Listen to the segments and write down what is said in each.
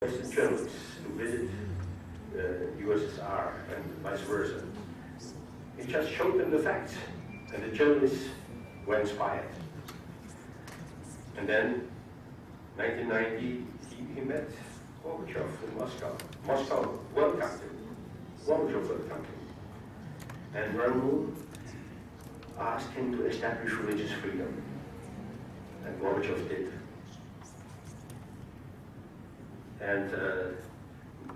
Western journalists to visit USSR and vice versa. He just showed them the facts, and the journalists were inspired. And then, 1990, he met Gorbachev in Moscow. Moscow welcomed him. Gorbachev welcomed him. And Raoul asked him to establish religious freedom. And Gorbachev did. And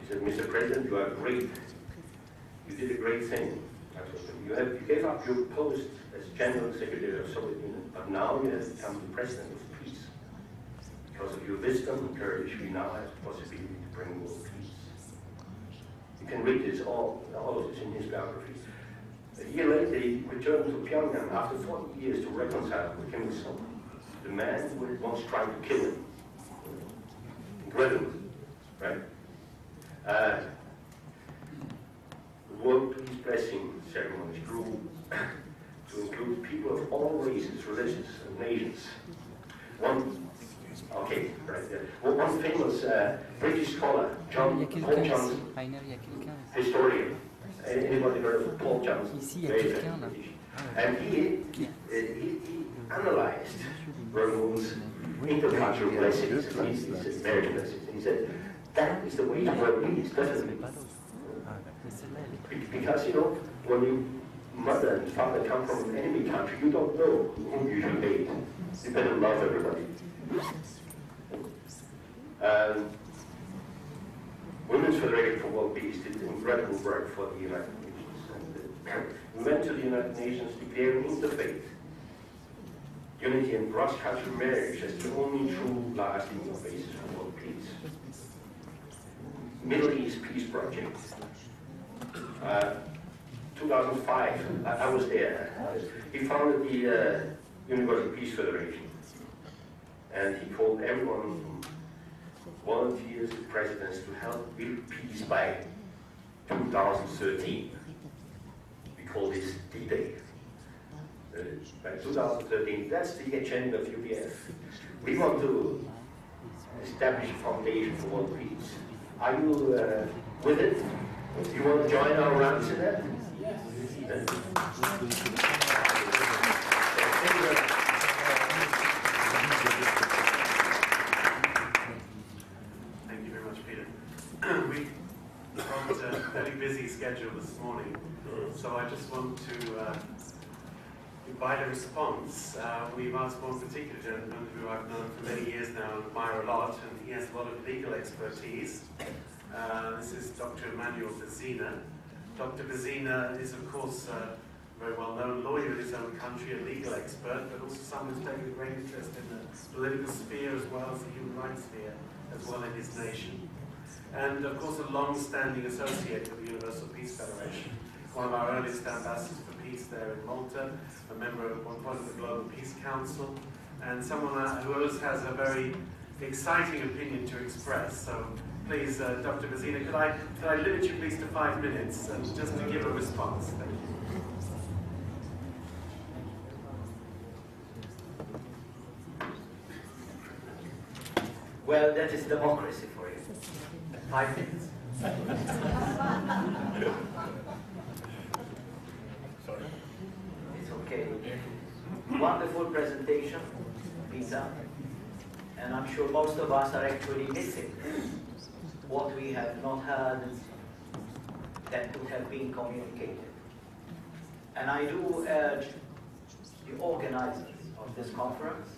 he said, Mr. President, you are great. You did a great thing. You gave up your post as General Secretary of Soviet Union, but now you have become the President of Peace. Because of your wisdom and courage, we now have the possibility to bring world peace. You can read this, all of this in his biography. A year later, he returned to Pyongyang after 40 years to reconcile with Kim Il-sung, the man who had once tried to kill him. Incredible, right? The World Peace Blessing ceremonies grew to include people of all races, religions, and nations. One famous British scholar, Paul Johnson, historian. Anybody heard of Paul Johnson? And he analyzed Raoul's intercultural blessings, his American blessings. He said, that is the way to world peace, definitely. Because, you know, when your mother and father come from an enemy country, you don't know whom you should hate. You better love everybody. Women's Federation for World Peace did incredible work for the United Nations. And we went to the United Nations declaring interfaith unity and cross-cultural marriage as the only true lasting basis for world peace. Middle East Peace Project. 2005, I was there. He founded the Universal Peace Federation. And he called everyone from volunteers to presidents to help build peace by 2013. We call this D-Day. By 2013, that's the agenda of UPF. We want to establish a foundation for world peace. Are you with it? Do you want to join our ranks in that? Yes. Thank you very much, Peter. We got a very busy schedule this morning, so I just want to invite a response. We've asked one particular gentleman who I've known for many years now and admire a lot, and he has a lot of legal expertise. This is Dr. Emmanuel Bezina. Dr. Bezina is, of course, a very well-known lawyer in his own country, a legal expert, but also someone who's taken a great interest in the political sphere as well as the human rights sphere, as well in his nation. And, of course, a long-standing associate of the Universal Peace Federation, one of our earliest ambassadors for peace there in Malta, a member at one point of the Global Peace Council, and someone who always has a very exciting opinion to express. So, please, Dr. Bezina, could I limit you please to 5 minutes and just to give a response? Thank you. Well, that is democracy for you. 5 minutes. Sorry. It's okay. Wonderful presentation, Peter. And I'm sure most of us are actually missing what we have not heard that could have been communicated. And I do urge the organizers of this conference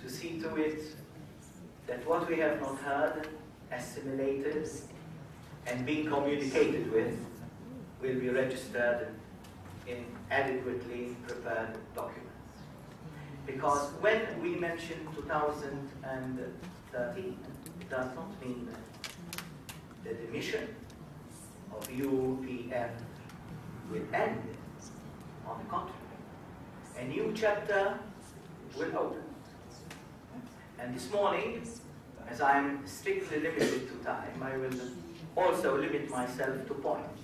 to see to it that what we have not heard, assimilated, and being communicated with will be registered in adequately prepared documents. Because when we mention 2013, it does not mean that the mission of UPF will end. On the contrary, a new chapter will open. And this morning, as I am strictly limited to time, I will also limit myself to points.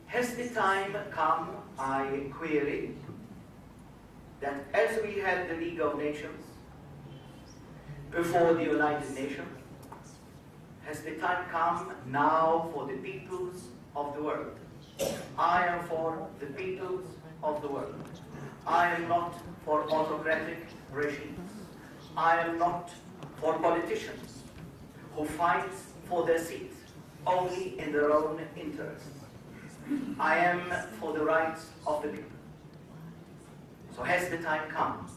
Has the time come, I query, that as we had the League of Nations before the United Nations, has the time come now for the peoples of the world. I am for the peoples of the world. I am not for autocratic regimes. I am not for politicians who fight for their seats only in their own interests. I am for the rights of the people. So has the time come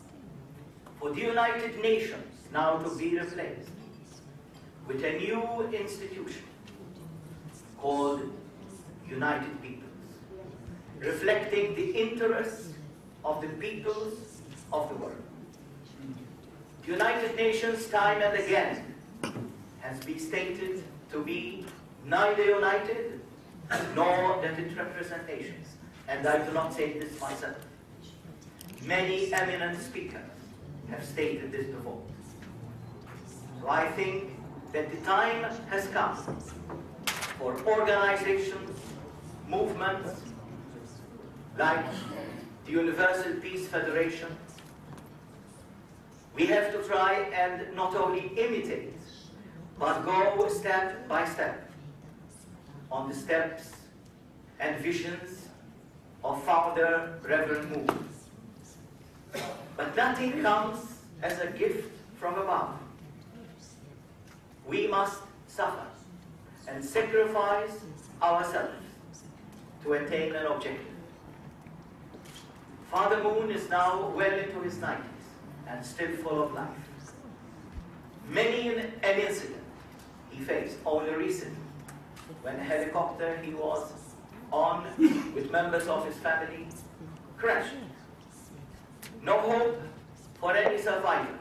for the United Nations now to be replaced with a new institution called United Peoples, reflecting the interests of the peoples of the world. The United Nations, time and again, has been stated to be neither united nor that it represents nations. And I do not say this myself. Many eminent speakers have stated this before. So I think that the time has come for organizations, movements like the Universal Peace Federation. We have to try and not only imitate, but go step by step on the steps and visions of founder Reverend Moore. But nothing comes as a gift from above. We must suffer and sacrifice ourselves to attain an objective. Father Moon is now well into his 90s and still full of life. Many an incident he faced only recently when a helicopter he was on with members of his family crashed. No hope for any survivor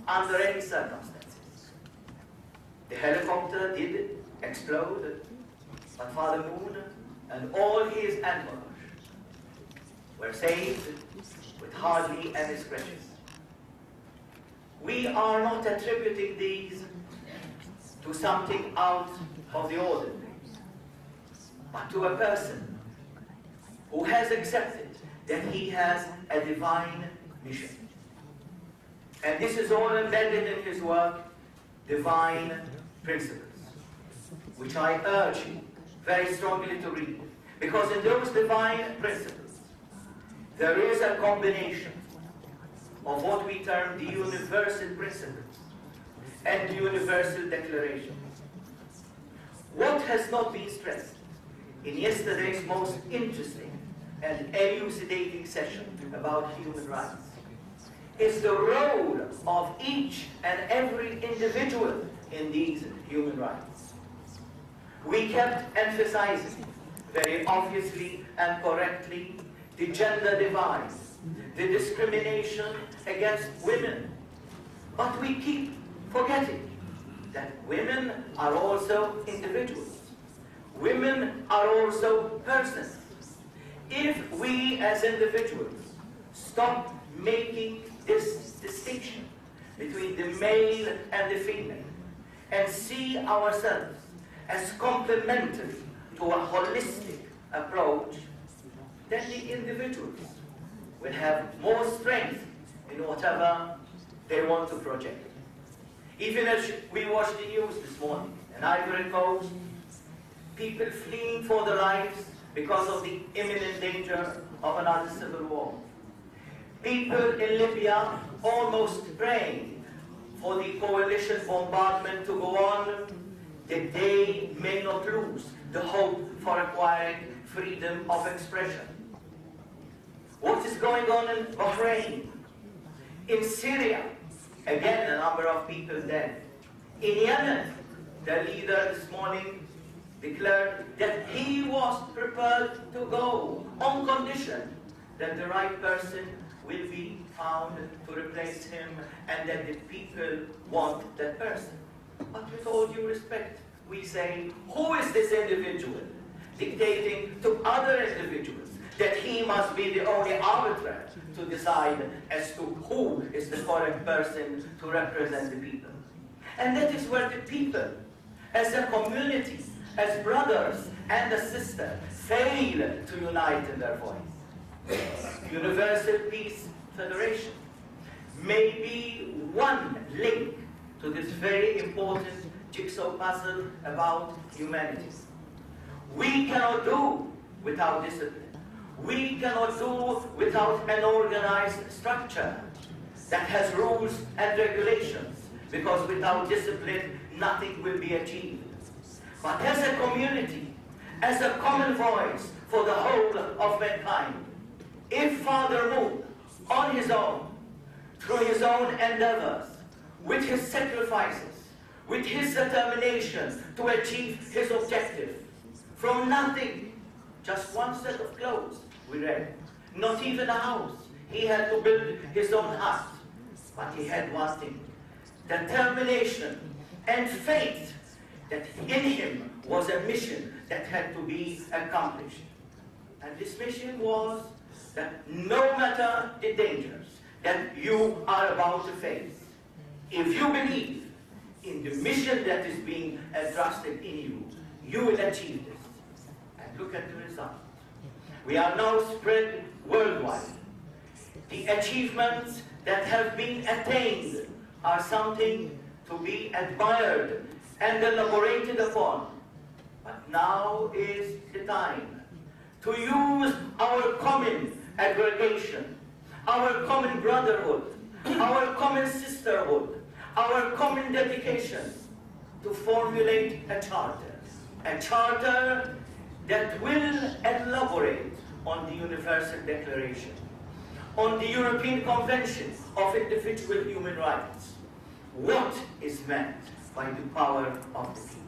under any circumstances. The helicopter did explode, but Father Moon and all his entourage were saved with hardly any scratches. We are not attributing these to something out of the ordinary, but to a person who has accepted that he has a divine mission. And this is all embedded in his work, Divine Principles, which I urge you very strongly to read, because in those divine principles there is a combination of what we term the universal principles and the universal declaration. What has not been stressed in yesterday's most interesting and elucidating session about human rights is the role of each and every individual in these human rights. We kept emphasizing very obviously and correctly the gender divide, the discrimination against women. But we keep forgetting that women are also individuals. Women are also persons. If we as individuals stop making this distinction between the male and the female and see ourselves as complementary to a holistic approach, then the individuals will have more strength in whatever they want to project. Even as we watched the news this morning, in Ivory Coast, people fleeing for their lives because of the imminent danger of another civil war. People in Libya almost praying for the coalition bombardment to go on, that they may not lose the hope for acquiring freedom of expression. What is going on in Bahrain? In Syria, again a number of people dead. In Yemen, the leader this morning declared that he was prepared to go on condition that the right person will be found to replace him and that the people want that person. But with all due respect, we say, who is this individual dictating to other individuals that he must be the only arbiter to decide as to who is the correct person to represent the people? And that is where the people, as a community, as brothers and as sisters, fail to unite in their voice. Universal Peace Federation may be one link to this very important jigsaw puzzle about humanity. We cannot do without discipline. We cannot do without an organized structure that has rules and regulations, because without discipline, nothing will be achieved. But as a community, as a common voice for the whole of mankind, if Father moved on his own, through his own endeavors, with his sacrifices, with his determination to achieve his objective, from nothing, just one set of clothes, we read, not even a house. He had to build his own hut, but he had one thing, determination and faith that in him was a mission that had to be accomplished. And this mission was that no matter the dangers that you are about to face, if you believe in the mission that is being entrusted in you, you will achieve this. And look at the result. We are now spread worldwide. The achievements that have been attained are something to be admired and elaborated upon. But now is the time to use our common aggregation, our common brotherhood, our common sisterhood, our common dedication to formulate a charter that will elaborate on the Universal Declaration, on the European Convention of Individual Human Rights. What is meant by the power of the people?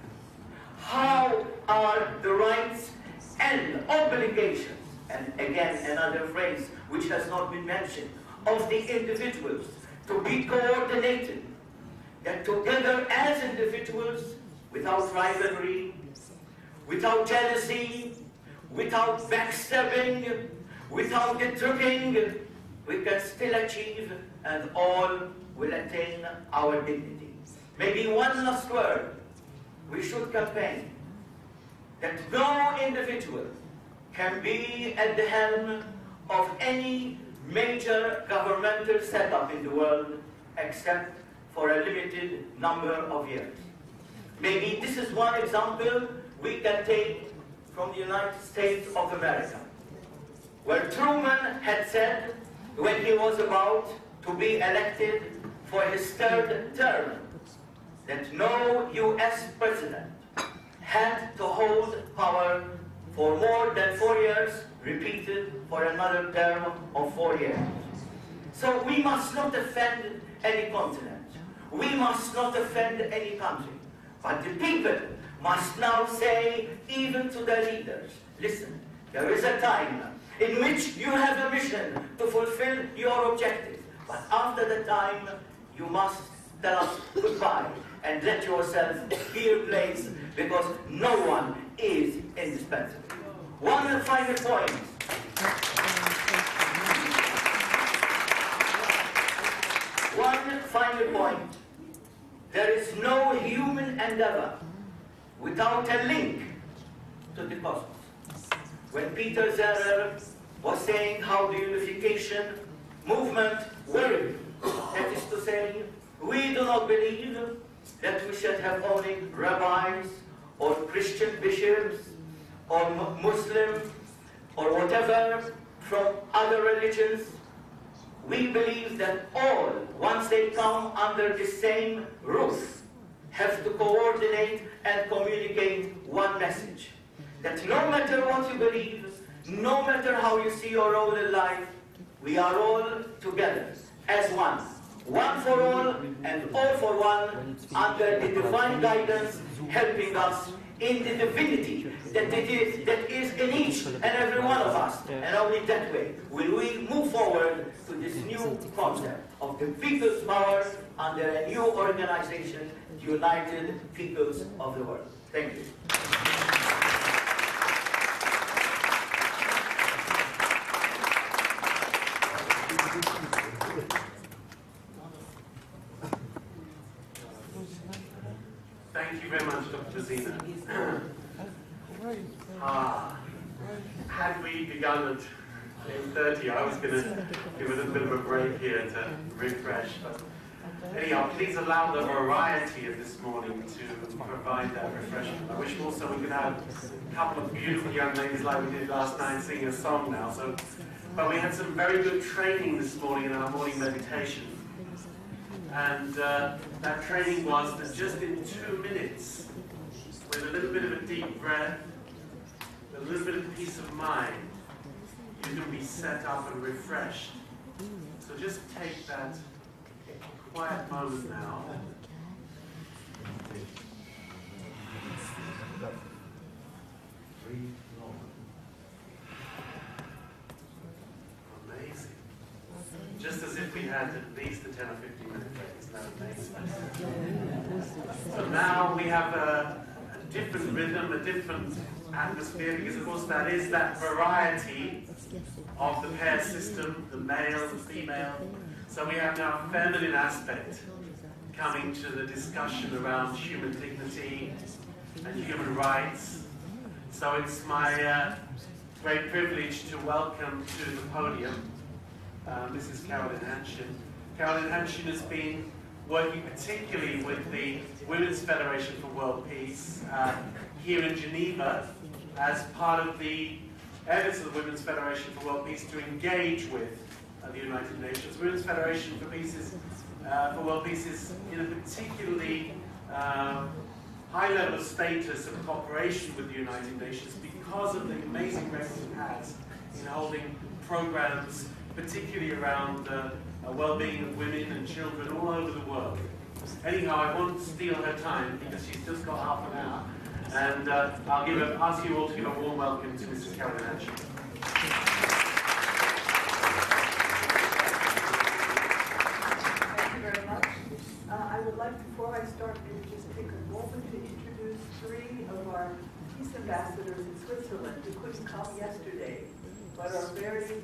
How are the rights and obligations, and again another phrase which has not been mentioned, of the individuals to be coordinated, that together as individuals, without rivalry, without jealousy, without backstabbing, without tripping, we can still achieve and all will attain our dignity. Maybe one last word. We should campaign that no individual can be at the helm of any major governmental setup in the world except for a limited number of years. Maybe this is one example we can take from the United States of America, where Truman had said, when he was about to be elected for his third term, that no US president had to hold power for more than 4 years, repeated for another term of 4 years. So we must not offend any continent. We must not offend any country. But the people must now say, even to their leaders, listen, there is a time in which you have a mission to fulfill your objective. But after the time, you must tell us goodbye and let yourself be replaced, because no one is indispensable. One final point. One final point. There is no human endeavor without a link to the cosmos. When Peter Zohrer was saying how the unification movement worked, that is to say, we do not believe that we should have only rabbis or Christian bishops or Muslim or whatever from other religions. We believe that all, once they come under the same roof, have to coordinate and communicate one message. That no matter what you believe, no matter how you see your role in life, we are all together as one. One for all and all for one, under the divine guidance, helping us in the divinity that is in each and every one of us. And only that way will we move forward to this new concept of the people's power under a new organization, the United Peoples of the World. Thank you. Thank you very much, Dr. Zina. Had we begun at 8:30, I was going to give it a bit of a break here to refresh, but Anyhow, please allow the variety of this morning to provide that refreshment. I wish also we could have a couple of beautiful young ladies like we did last night singing a song now. But we had some very good training this morning in our morning meditation. And that training was that just in 2 minutes, with a little bit of a deep breath, a little bit of peace of mind, you can be set up and refreshed. So just take that quiet moment now. Amazing. Just as if we had at least a 10 or 15 minute break. Isn't that amazing? So now we have a different rhythm, a different atmosphere, because of course that is that variety of the pair system, the male, the female. So we have now a feminine aspect coming to the discussion around human dignity and human rights. So it's my great privilege to welcome to the podium Mrs. Carolyn Handschin. Carolyn Handschin has been working particularly with the Women's Federation for World Peace here in Geneva as part of the efforts of the Women's Federation for World Peace to engage with the United Nations. Women's Federation for World Peace is in a particularly high level of status of cooperation with the United Nations because of the amazing record it has in holding programs, particularly around well-being of women and children all over the world. Anyhow, I won't steal her time because she's just got half an hour, and I'll ask you all to give a warm welcome to Mrs. Carolyn Handschin. Thank you very much. I would like, before I start, maybe just take a moment to introduce 3 of our peace ambassadors in Switzerland who couldn't come yesterday, but are very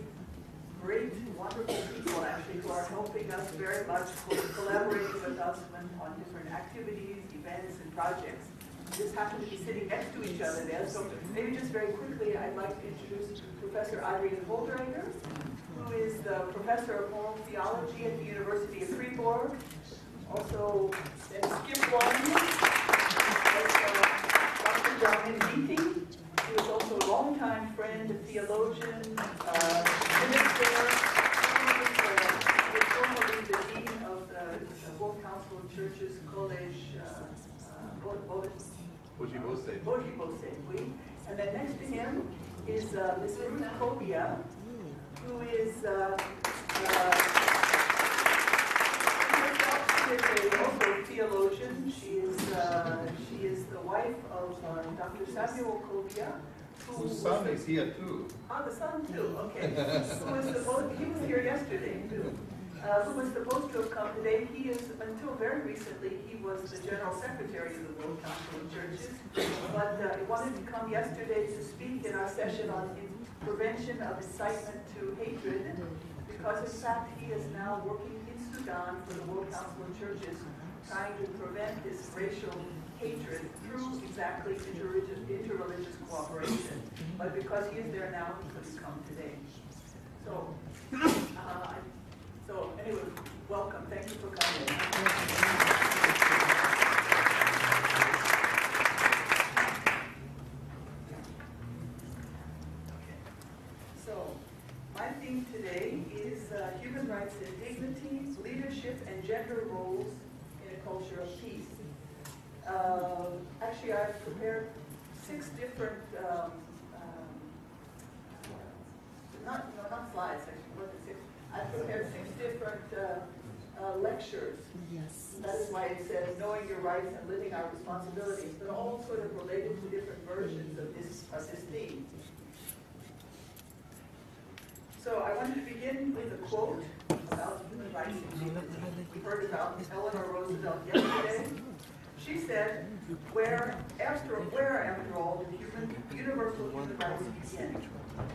great, wonderful people actually who are helping us very much, collaborating with us on different activities, events, and projects. We just happen to be sitting next to each other there, so maybe just very quickly I'd like to introduce Professor Adrian Holdereger, who is the Professor of Moral Theology at the University of Fribourg. Also, then skip one, Dr. John Beatty, who is also a longtime friend, a theologian, minister, was formerly the dean of the World Council of Churches College, and then next to him is Ms. Ruth Kobia, who is also a theologian. She is the wife of Dr. Samuel Kobia. Whose son is here too. Oh, the son too, okay. He was here yesterday too. Who was supposed to have come today. He is, until very recently, he was the General Secretary of the World Council of Churches, but he wanted to come yesterday to speak in our session on prevention of incitement to hatred, because in fact he is now working in Sudan for the World Council of Churches, trying to prevent this racial hatred through exactly interreligious cooperation. But because he is there now, he couldn't come today. So anyway, welcome. Thank you for coming. Okay. So my theme today is human rights and dignity, leadership and gender roles in a culture of peace. Actually, I've prepared 6 different, not slides, actually, what is it? I've prepared 6 different lectures. Yes. That is why it says knowing your rights and living our responsibilities, but all sort of related to different versions of this theme. So I want to begin with a quote about human rights and dignity. We heard about Eleanor Roosevelt yesterday. She said, where after all the universal human rights begin?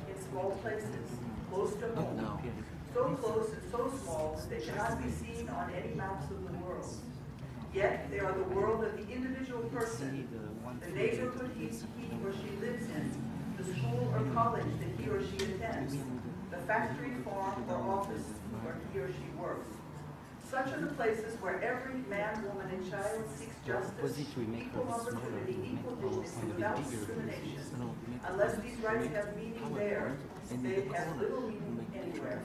In small places, close to home. So close and so small that they cannot be seen on any maps of the world. Yet they are the world of the individual person, the neighborhood he or she lives in, the school or college that he or she attends, the factory, farm, or office where he or she works. Such are the places where every man, woman, and child seeks justice, equal opportunity, equal dignity, without discrimination. Unless these rights have meaning there, they have little meaning anywhere.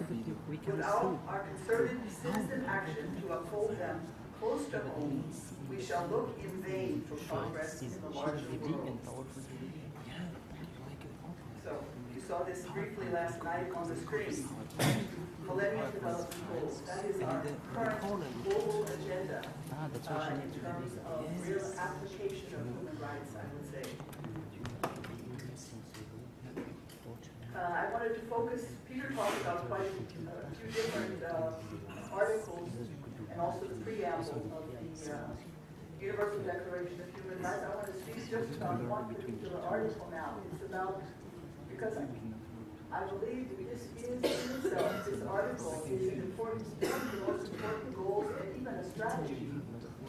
Without our concerted citizen action to uphold them close to home, we shall look in vain for progress in the larger world. So, you saw this briefly last night on the screen. Millennium Development Goals. That is our current global agenda in terms of real application of human rights, I would say. I wanted to focus, Peter talked about quite a few different articles and also the preamble of the Universal Declaration of Human Rights. I want to speak just about one particular article now. It's about, because I believe that this is in itself, this article is an important step, the most important goals, and even a strategy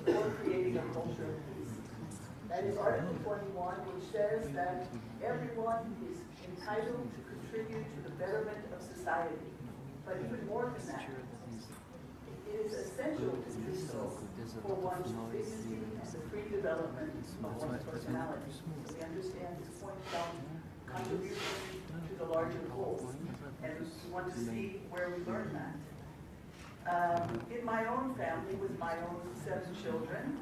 for creating a culture of peace. That is Article 21, which says that everyone is entitled to contribute to the betterment of society. But even more than that, it is essential to do so for one's dignity and the free development of one's personality. So we understand this point about contribution to the larger whole, and we want to see where we learn that. In my own family, with my own 7 children,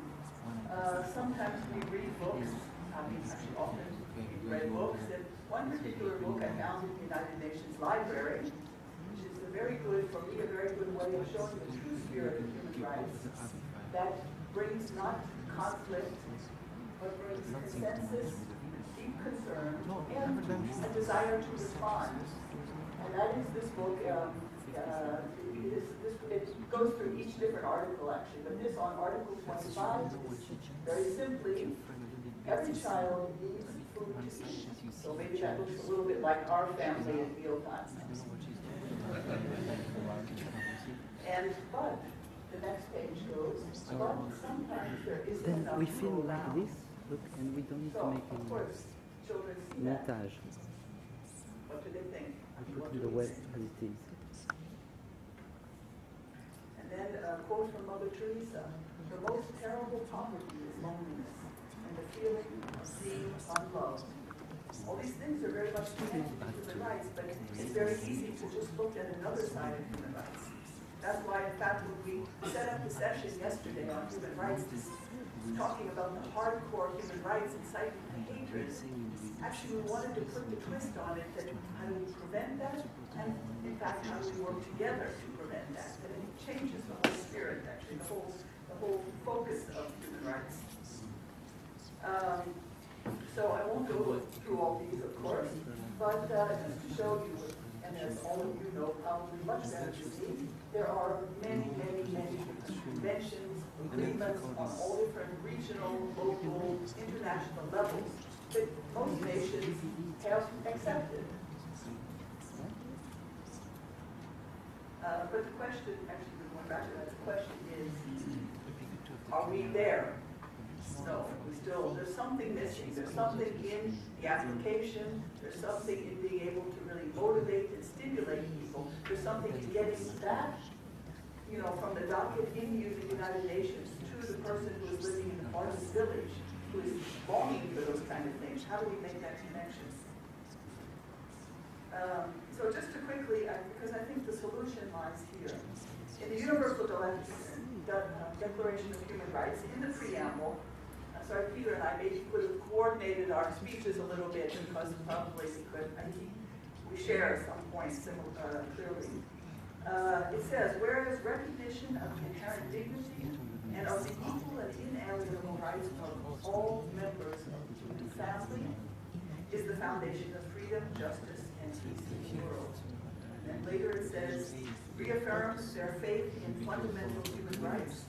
sometimes we read books. Actually, often we read books. And one particular book I found in the United Nations Library, which is very good, for me, a very good way of showing the true spirit of human rights, that brings not conflict, but brings consensus, deep concern, and a desire to respond. And that is this book. It goes through each different article, actually, but this on Article 25 is very simply, every child needs food to eat. So maybe that looks a little bit like our family at mealtime. But the next page goes, but sometimes there isn't Then enough we film food like around. this, look, and we don't need So, to make of any course, children see that. montage. What do they think? We What put do the we web think? as it is. And then a quote from Mother Teresa: "The most terrible poverty is loneliness and the feeling of being unloved." All these things are very much connected to human rights, but it's very easy to just look at another side of human rights. That's why, in fact, when we set up the session yesterday on human rights, talking about the hardcore human rights inciting hatred, actually we wanted to put the twist on it that how do we prevent that, and in fact how do we work together to prevent that. And it changes the whole spirit, actually, the whole focus of human rights. So I won't go through all these, of course, but just to show you, and as all of you know probably much better than me, there are many, many, many conventions, agreements on all different regional, local, international levels that most nations have accepted. But the question, actually, going back to that, the question is, are we there? No, there's something missing. There's something in the application. There's something in being able to really motivate and stimulate people. There's something in getting that, from the docket in the United Nations to the person who is living in the farthest village, who is longing for those kind of things. How do we make that connection? So just to quickly, because I think the solution lies here. In the Universal Declaration of Human Rights, in the preamble, sorry, Peter and I maybe could have coordinated our speeches a little bit because probably we share some points clearly. It says, whereas recognition of the inherent dignity and of the equal and inalienable rights of all members of the human family is the foundation of freedom, justice, and peace in the world. And then later it says, reaffirms their faith in fundamental human rights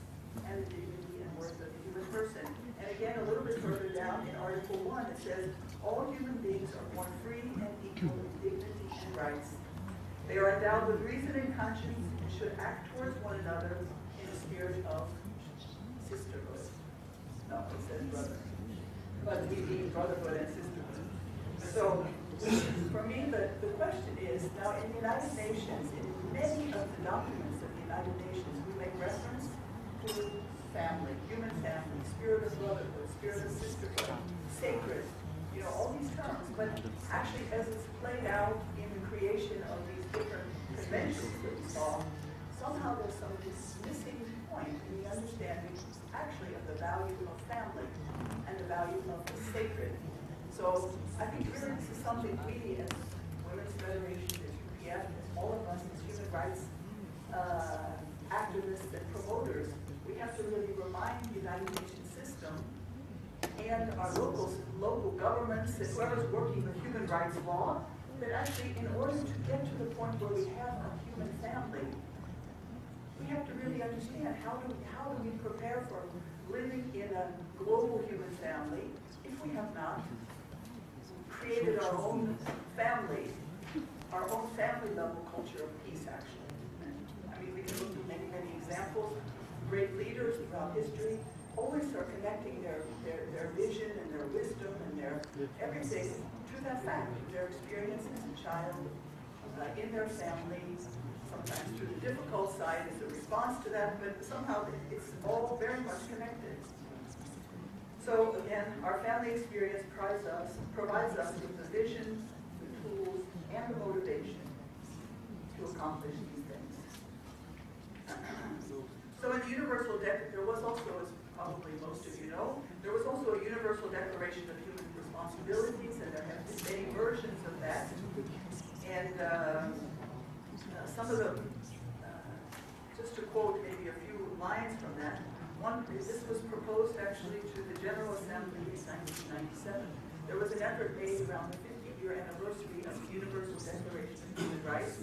and the dignity and worth of the human person. And again, a little bit further down in Article 1, it says, all human beings are born free and equal in dignity and rights. They are endowed with reason and conscience and should act towards one another in a spirit of sisterhood. No, it says brother. But we mean brotherhood and sisterhood. So, for me, the question is, now in the United Nations, in many of the documents of the United Nations, we make reference to family, human family, spirit of brotherhood, spirit of sisterhood, sacred, you know, all these terms. But actually, as it's played out in the creation of these different conventions that we saw, somehow there's some missing point in the understanding actually of the value of family and the value of the sacred. So I think really this is something we as Women's Federation, as UPF, as all of us as human rights activists and promoters, we have to really remind the United Nations system and our local governments and whoever's working with human rights law that actually in order to get to the point where we have a human family, we have to really understand how do we prepare for living in a global human family if we have not created our own family level culture of peace, actually. I mean, we can look at many, many examples. Great leaders throughout history always are connecting their vision and their wisdom and their everything to that fact, their experience as a child, in their families, sometimes through the difficult side as a response to that, but somehow it's all very much connected. So again, our family experience provides us with the vision, the tools, and the motivation to accomplish these things. So in the Universal Declaration, there was also, as probably most of you know, there was also a Universal Declaration of Human Responsibilities, and there have been many versions of that. And some of them, just to quote maybe a few lines from that, this was proposed actually to the General Assembly in 1997. There was an effort made around the 50-year anniversary of the Universal Declaration of Human Rights.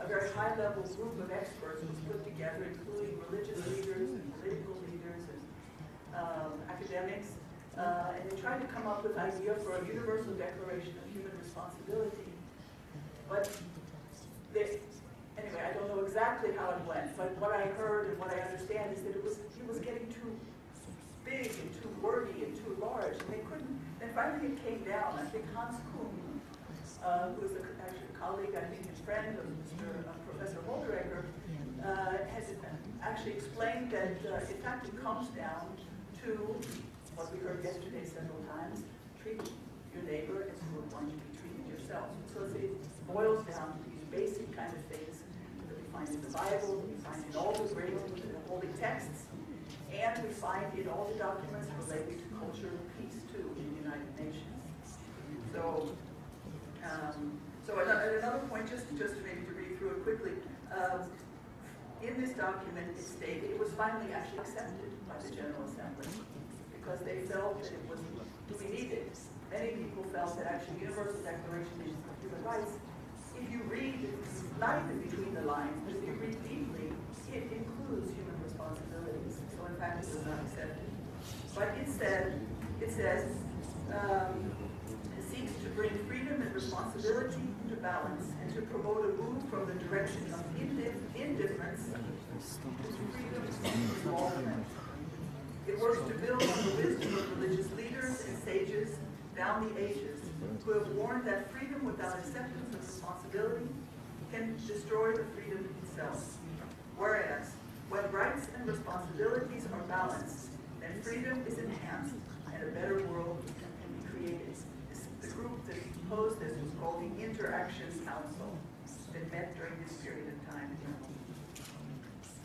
A very high-level group of experts was put together, including religious leaders and political leaders and academics, and they tried to come up with an idea for a Universal Declaration of Human Responsibility. But anyway, I don't know exactly how it went, but what I heard and what I understand is that it was getting too big and too wordy and too large, and they couldn't. And finally, it came down. I think Hans Kuhn, who is actually a colleague, I think, and friend of Professor Zohrer, has actually explained that in fact it comes down to what we heard yesterday several times: treat your neighbor as you would want to be treated yourself. So it boils down to these basic kind of things that we find in the Bible, that we find in all the great holy texts, and we find in all the documents related to culture and peace too in the United Nations. So, another point, just maybe to read through it quickly. In this document, it stated it was finally actually accepted by the General Assembly because they felt that it was we needed. Many people felt that actually Universal Declaration of Human Rights, if you read, not even between the lines, but if you read deeply, it includes human responsibilities. So in fact, it was not accepted. But it says, it seeks to bring freedom and responsibility into balance and to promote a move from the direction of indifference to freedom and involvement. It works to build on the wisdom of religious leaders and sages down the ages who have warned that freedom without acceptance of responsibility can destroy the freedom itself. Whereas, when rights and responsibilities are balanced, then freedom is enhanced and a better world can be created. The group that proposed this was called the Interaction Council that met during this period of time.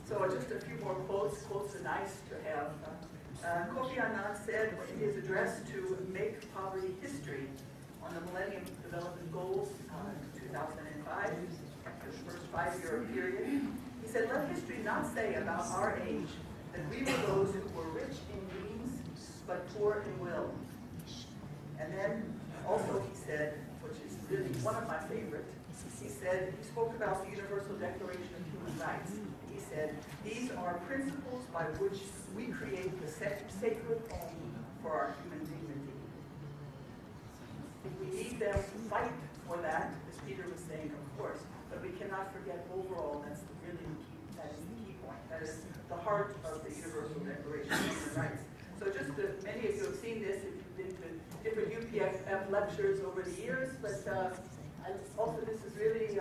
So just a few more quotes. Quotes are nice to have. Kofi Annan said in his address to Make Poverty History on the Millennium Development Goals in 2005, the first 5-year period, he said, "Let history not say about our age that we were those who were rich in means but poor in will." And then also he said, which is really one of my favorites, he spoke about the Universal Declaration of Human Rights. He said, "These are principles by which we create the sacred home for our human dignity." We need them to fight for that, as Peter was saying, of course, but we cannot forget overall that is the key point. That is the heart of the Universal Declaration of Human Rights. So just many of you have seen this if you've been to different UPF lectures over the years, but And also, this is really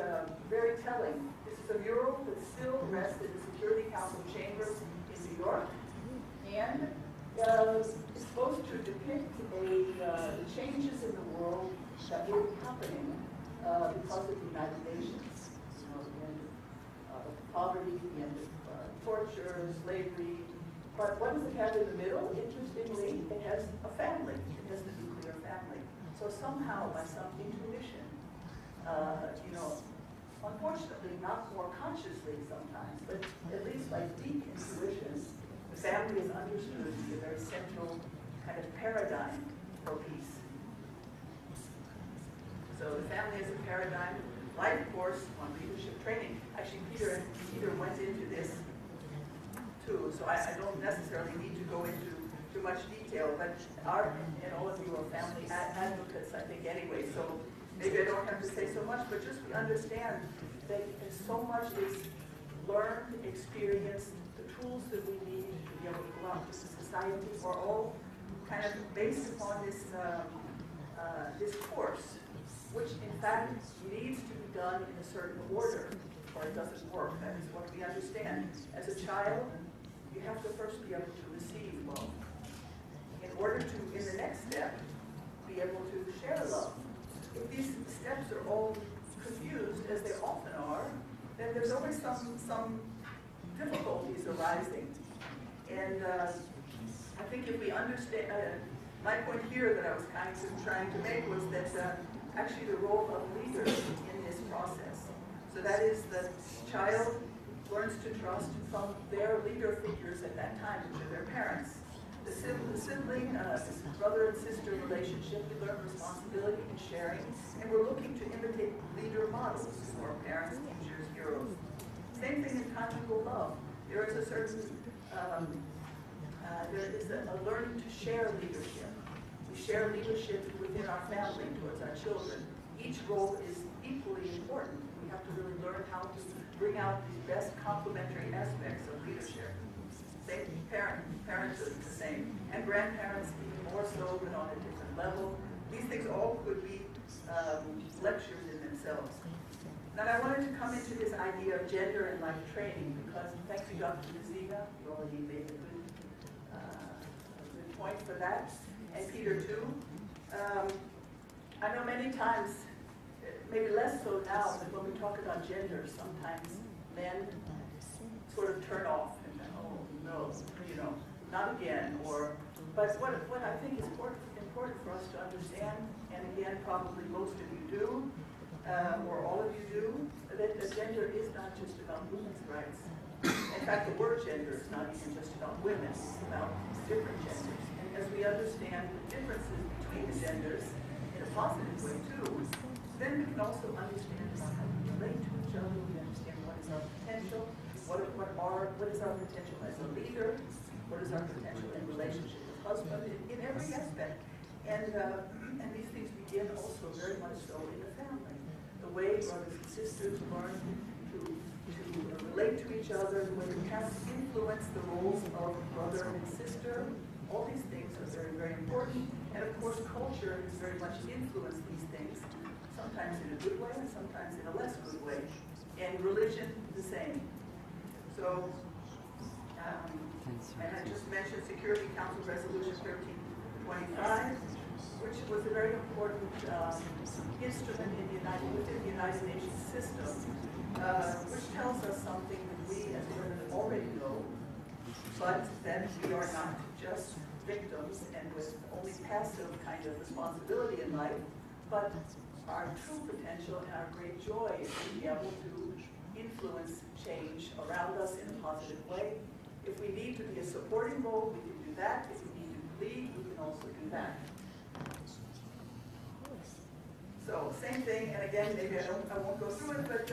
very telling. This is a mural that still rests in the Security Council chambers in New York. And it's supposed to depict the changes in the world that were happening because of the United Nations. You know, the end of poverty, the end of torture, slavery. But what does it have in the middle? Interestingly, it has a family. It has the nuclear family. So somehow, by some intuition, you know, unfortunately, not more consciously sometimes, but at least by deep intuition, the family is understood to be a very central kind of paradigm for peace. So the family is a paradigm. Life course on leadership training. Actually, Peter went into this too, so I don't necessarily need to go into too much detail, but and all of you are family advocates, I think, anyway, so maybe I don't have to say so much, but just we understand that so much is learned, experienced, the tools that we need to be able to go out into society are all kind of based upon this, this course, which in fact needs to be done in a certain order, or it doesn't work. That is what we understand. As a child, you have to first be able to receive love. In order to, in the next step, be able to share love. If these steps are all confused, as they often are, then there's always some difficulties arising. And I think if we understand, my point here that I was kind of trying to make was that actually the role of leaders in this process. So that is the child learns to trust from their leader figures at that time, which are their parents. The sibling, this brother and sister relationship, we learn responsibility and sharing, and we're looking to imitate leader models who are parents, teachers, heroes. Same thing in conjugal love. There is a certain, there is a learning to share leadership. We share leadership within our family towards our children. Each role is equally important. We have to really learn how to bring out the best complementary aspects of leadership. Same parenthood is the same, and grandparents even more so, but on a different level. These things all could be lectures in themselves. Now I wanted to come into this idea of gender and life training because, thank you, Dr. Geneva, you already made a good point for that, and Peter too. I know many times, maybe less so now, but when we talk about gender, sometimes men sort of turn off and oh no, you know, not again. But what I think is important for us to understand, and again, probably most of you do, or all of you do, that gender is not just about women's rights. In fact, the word gender is not even just about women, it's about different genders. And as we understand the differences between the genders in a positive way too, then we can also understand about how we relate to each other, we understand what is our potential, what is our potential as a leader, what is our potential in relationship with husband, in every aspect. And these things begin also very much so in the family. The way brothers and sisters learn to relate to each other, the way the parents influence the roles of brother and sister, all these things are very, very important. And of course, culture has very much influenced these things, sometimes in a good way and sometimes in a less good way. And religion, the same. So, and I just mentioned Security Council Resolution 1325, which was a very important instrument within the United Nations system, which tells us something that we as women already know, but that we are not just victims and with only passive kind of responsibility in life, but our true potential and our great joy is to be able to influence change around us in a positive way. If we need to be a supporting role, we can do that. If we need to lead, we can also do that. So same thing, and again, maybe I won't go through it, but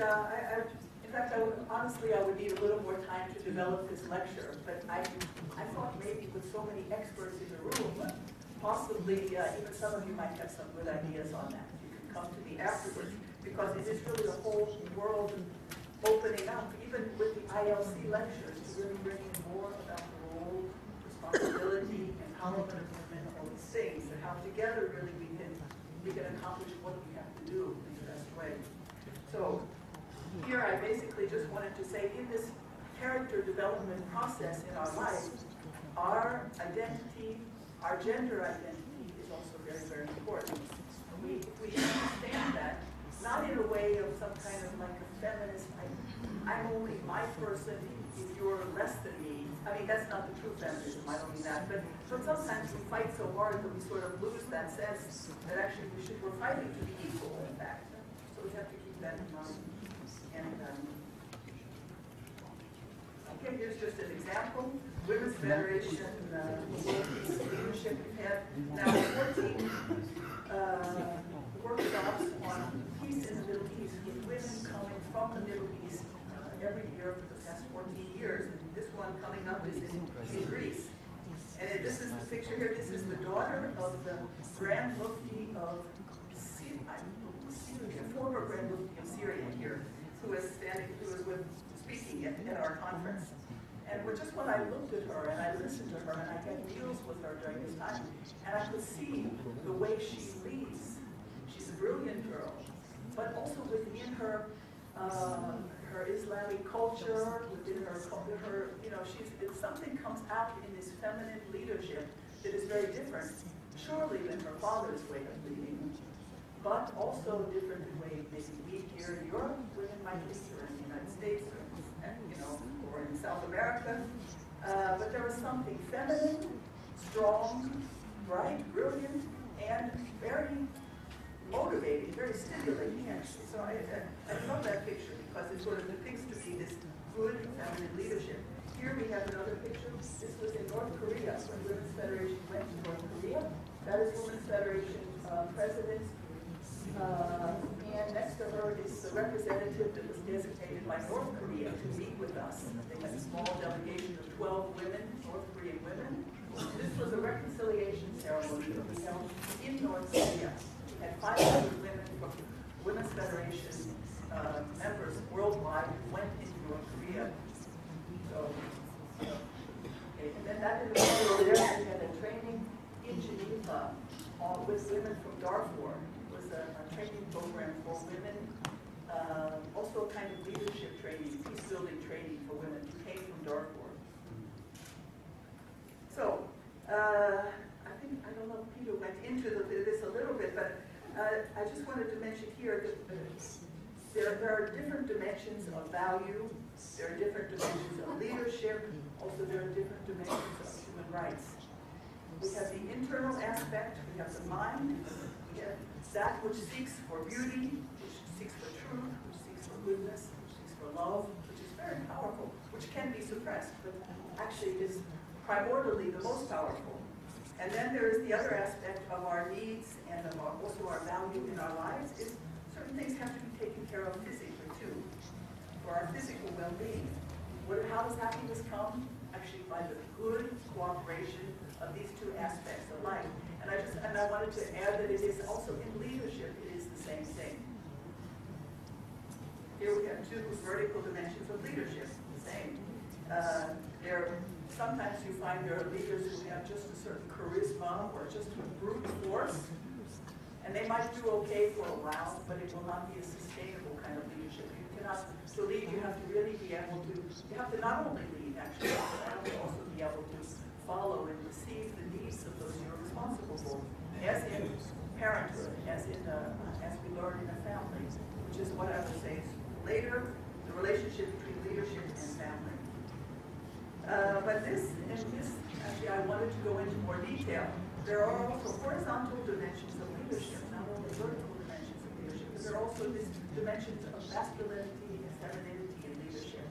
in fact, honestly, I would need a little more time to develop this lecture. But I thought maybe with so many experts in the room, possibly even some of you might have some good ideas on that. You can come to me afterwards, because it is really a whole world opening up, even with the ELC lectures, to really bring in more about the role, responsibility, empowerment of women, all these things, and how together really we can accomplish what we have to do in the best way. way. So here I basically just wanted to say in this character development process in our life, our identity, our gender identity is also very, very important. We understand that, not in a way of some kind of like a feminist, I'm only my person if you're less than me. I mean, that's not the true feminism, I don't mean that. But sometimes we fight so hard that we sort of lose that sense that actually we're fighting to be equal, in fact. So we have to keep that in mind. And okay, here's just an example. Women's Federation, leadership we've had now 14 workshops on peace in the Middle East with women coming from the Middle East every year for the past 14 years. And this one coming up is in Greece. And this is the picture here. This is the daughter of the Grand Mufti of Syria, former Grand Mufti of Syria here, who is speaking at our conference. And just when I looked at her and I listened to her and I had meals with her during this time, and I could see the way she leads. She's a brilliant girl, but also within her her Islamic culture, within her something comes out in this feminine leadership that is very different, surely than her father's way of leading, but also different in way maybe we here in Europe, women might lead, or in the United States, or in South America. But there was something feminine, strong, bright, brilliant, and very motivating, very stimulating, actually. So I love that picture because it sort of depicts to me this good feminine leadership. Here we have another picture. This was in North Korea when Women's Federation went to North Korea. That is Women's Federation president. And next to her is the representative that was designated by North Korea to meet with us. They had a small delegation of 12 women, North Korean women. This was a reconciliation ceremony that we held in North Korea. We had 500 women from Women's Federation members worldwide who went into North Korea. So, okay. And then that individual there, we had a training in Geneva with women from Darfur. A training program for women, also a kind of leadership training, peace-building training for women who came from Darfur. So, I don't know if Peter went into this a little bit, but I just wanted to mention here that there are different dimensions of value, there are different dimensions of leadership, also there are different dimensions of human rights. We have the internal aspect, we have the mind, we have that which seeks for beauty, which seeks for truth, which seeks for goodness, which seeks for love, which is very powerful, which can be suppressed, but actually is primordially the most powerful. And then there is the other aspect of our needs and of also our value in our lives is certain things have to be taken care of physically too, for our physical well-being. How does happiness come? Actually by the good cooperation of these two aspects of life. And I wanted to add that it is also in leadership, it is the same thing. Here we have two vertical dimensions of leadership, the same. Sometimes you find there are leaders who have just a certain charisma or just a brute force, and they might do okay for a while, but it will not be a sustainable kind of leadership. To lead, you have to really be able to, you have to not only lead, actually, but also be able to follow and receive the needs of those you're responsible for, as in parenthood, as we learn in a family, which is what I would say is later, the relationship between leadership and family. But actually I wanted to go into more detail. There are also horizontal dimensions of leadership, not only vertical dimensions of leadership, but there are also these dimensions of masculinity and femininity in leadership.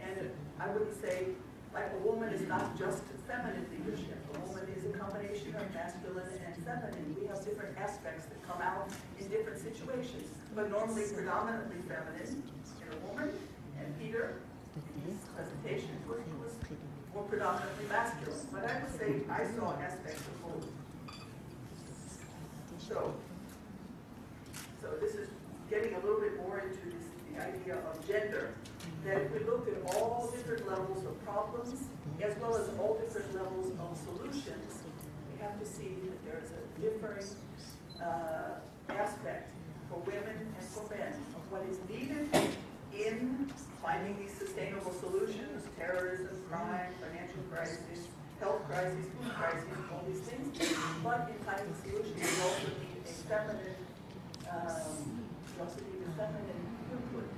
And I would say, like a woman is not just feminine leadership. A woman is a combination of masculine and feminine. We have different aspects that come out in different situations, but normally predominantly feminine in a woman. And Peter, in his presentation, was more predominantly masculine. But I would say I saw aspects of both. So this is getting a little bit more into the idea of gender. That if we look at all different levels of problems, as well as all different levels of solutions, we have to see that there is a differing aspect for women and for men what is needed in finding these sustainable solutions, terrorism, crime, financial crisis, health crisis, food crisis, all these things. But in finding solutions, we also need a feminine, input to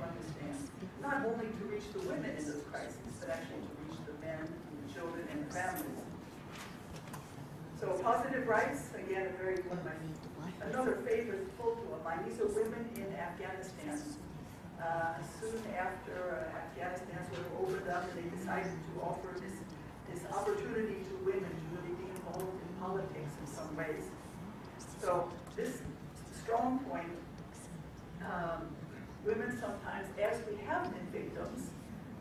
understand. Not only to reach the women in those crises, but actually to reach the men, the children, and the families. So positive rights, again, another favorite photo of mine. These are women in Afghanistan. Soon after Afghanistan sort of opened up, and they decided to offer this opportunity to women to really be involved in politics in some ways. So this strong point, women sometimes, as we have been victims,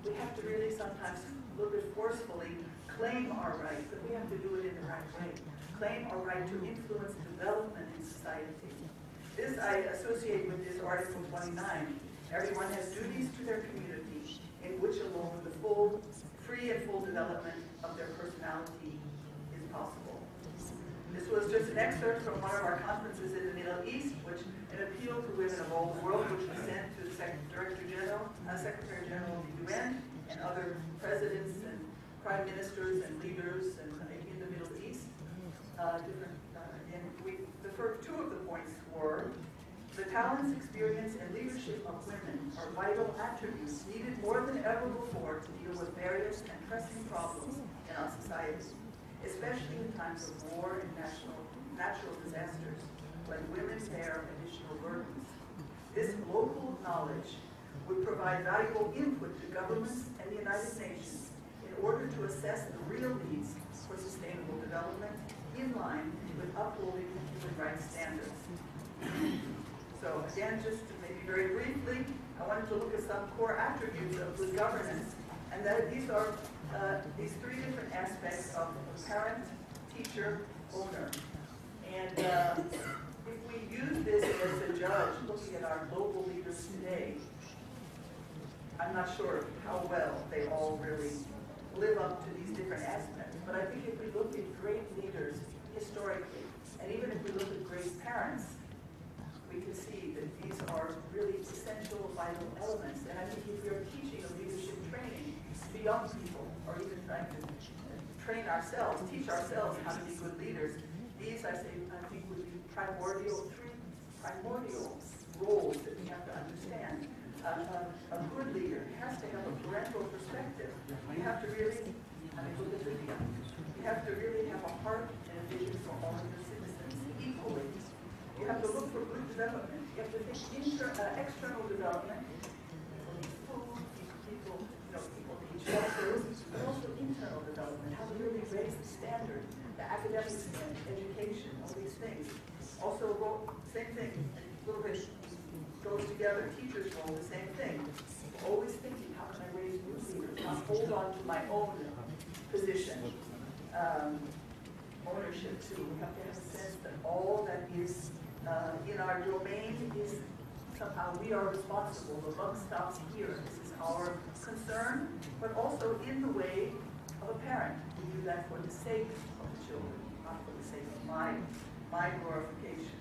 we have to really sometimes a little bit forcefully claim our rights, but we have to do it in the right way. Claim our right to influence development in society. This I associate with this Article 29. Everyone has duties to their community in which alone the free and full development of their personality is possible. This was just an excerpt from one of our conferences in the Middle East, which an appeal to women of all the world, which we sent to the Secretary General of the UN and other presidents and prime ministers and leaders and in the Middle East. Two of the points were the talents, experience, and leadership of women are vital attributes needed more than ever before to deal with various and pressing problems in our society, especially in times of war and natural disasters, when women bear additional burdens. This local knowledge would provide valuable input to governments and the United Nations in order to assess the real needs for sustainable development in line with upholding human rights standards. So again, just maybe very briefly, I wanted to look at some core attributes of good governance, and that these are these three different aspects of parent, teacher, owner. And if we use this as a judge, looking at our global leaders today, I'm not sure how well they all really live up to these different aspects. But I think if we look at great leaders historically, and even if we look at great parents, we can see that these are really essential, vital elements. And I think if we are teaching a leadership training to young people, or even trying to train ourselves, teach ourselves how to be good leaders, these, I think, would be three primordial roles that we have to understand. A good leader has to have a parental perspective. You have to really, you have to really have a heart and a vision for all of your citizens equally. You have to look for good development. You have to think external development. People need food, people need shelters, but also internal development, how to really raise the standard, the academic standard, education, all these things. Also, same thing, a little bit goes together. Teachers role, the same thing. Always thinking, how can I raise new leaders? Not hold on to my own position. Ownership too. We have to have a sense that all that is in our domain is somehow we are responsible. The buck stops here. This is our concern, but also in the way of a parent. We do that for the sake of the children, not for the sake of my glorification.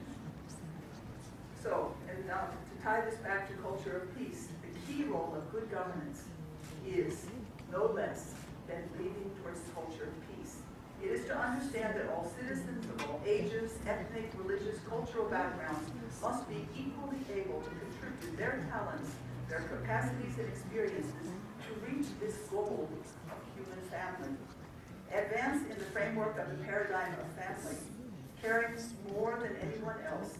So, and now to tie this back to culture of peace, the key role of good governance is no less than leading towards a culture of peace. It is to understand that all citizens of all ages, ethnic, religious, cultural backgrounds must be equally able to contribute their talents, their capacities and experiences to reach this goal of human family. Advance in the framework of the paradigm of family, caring more than anyone else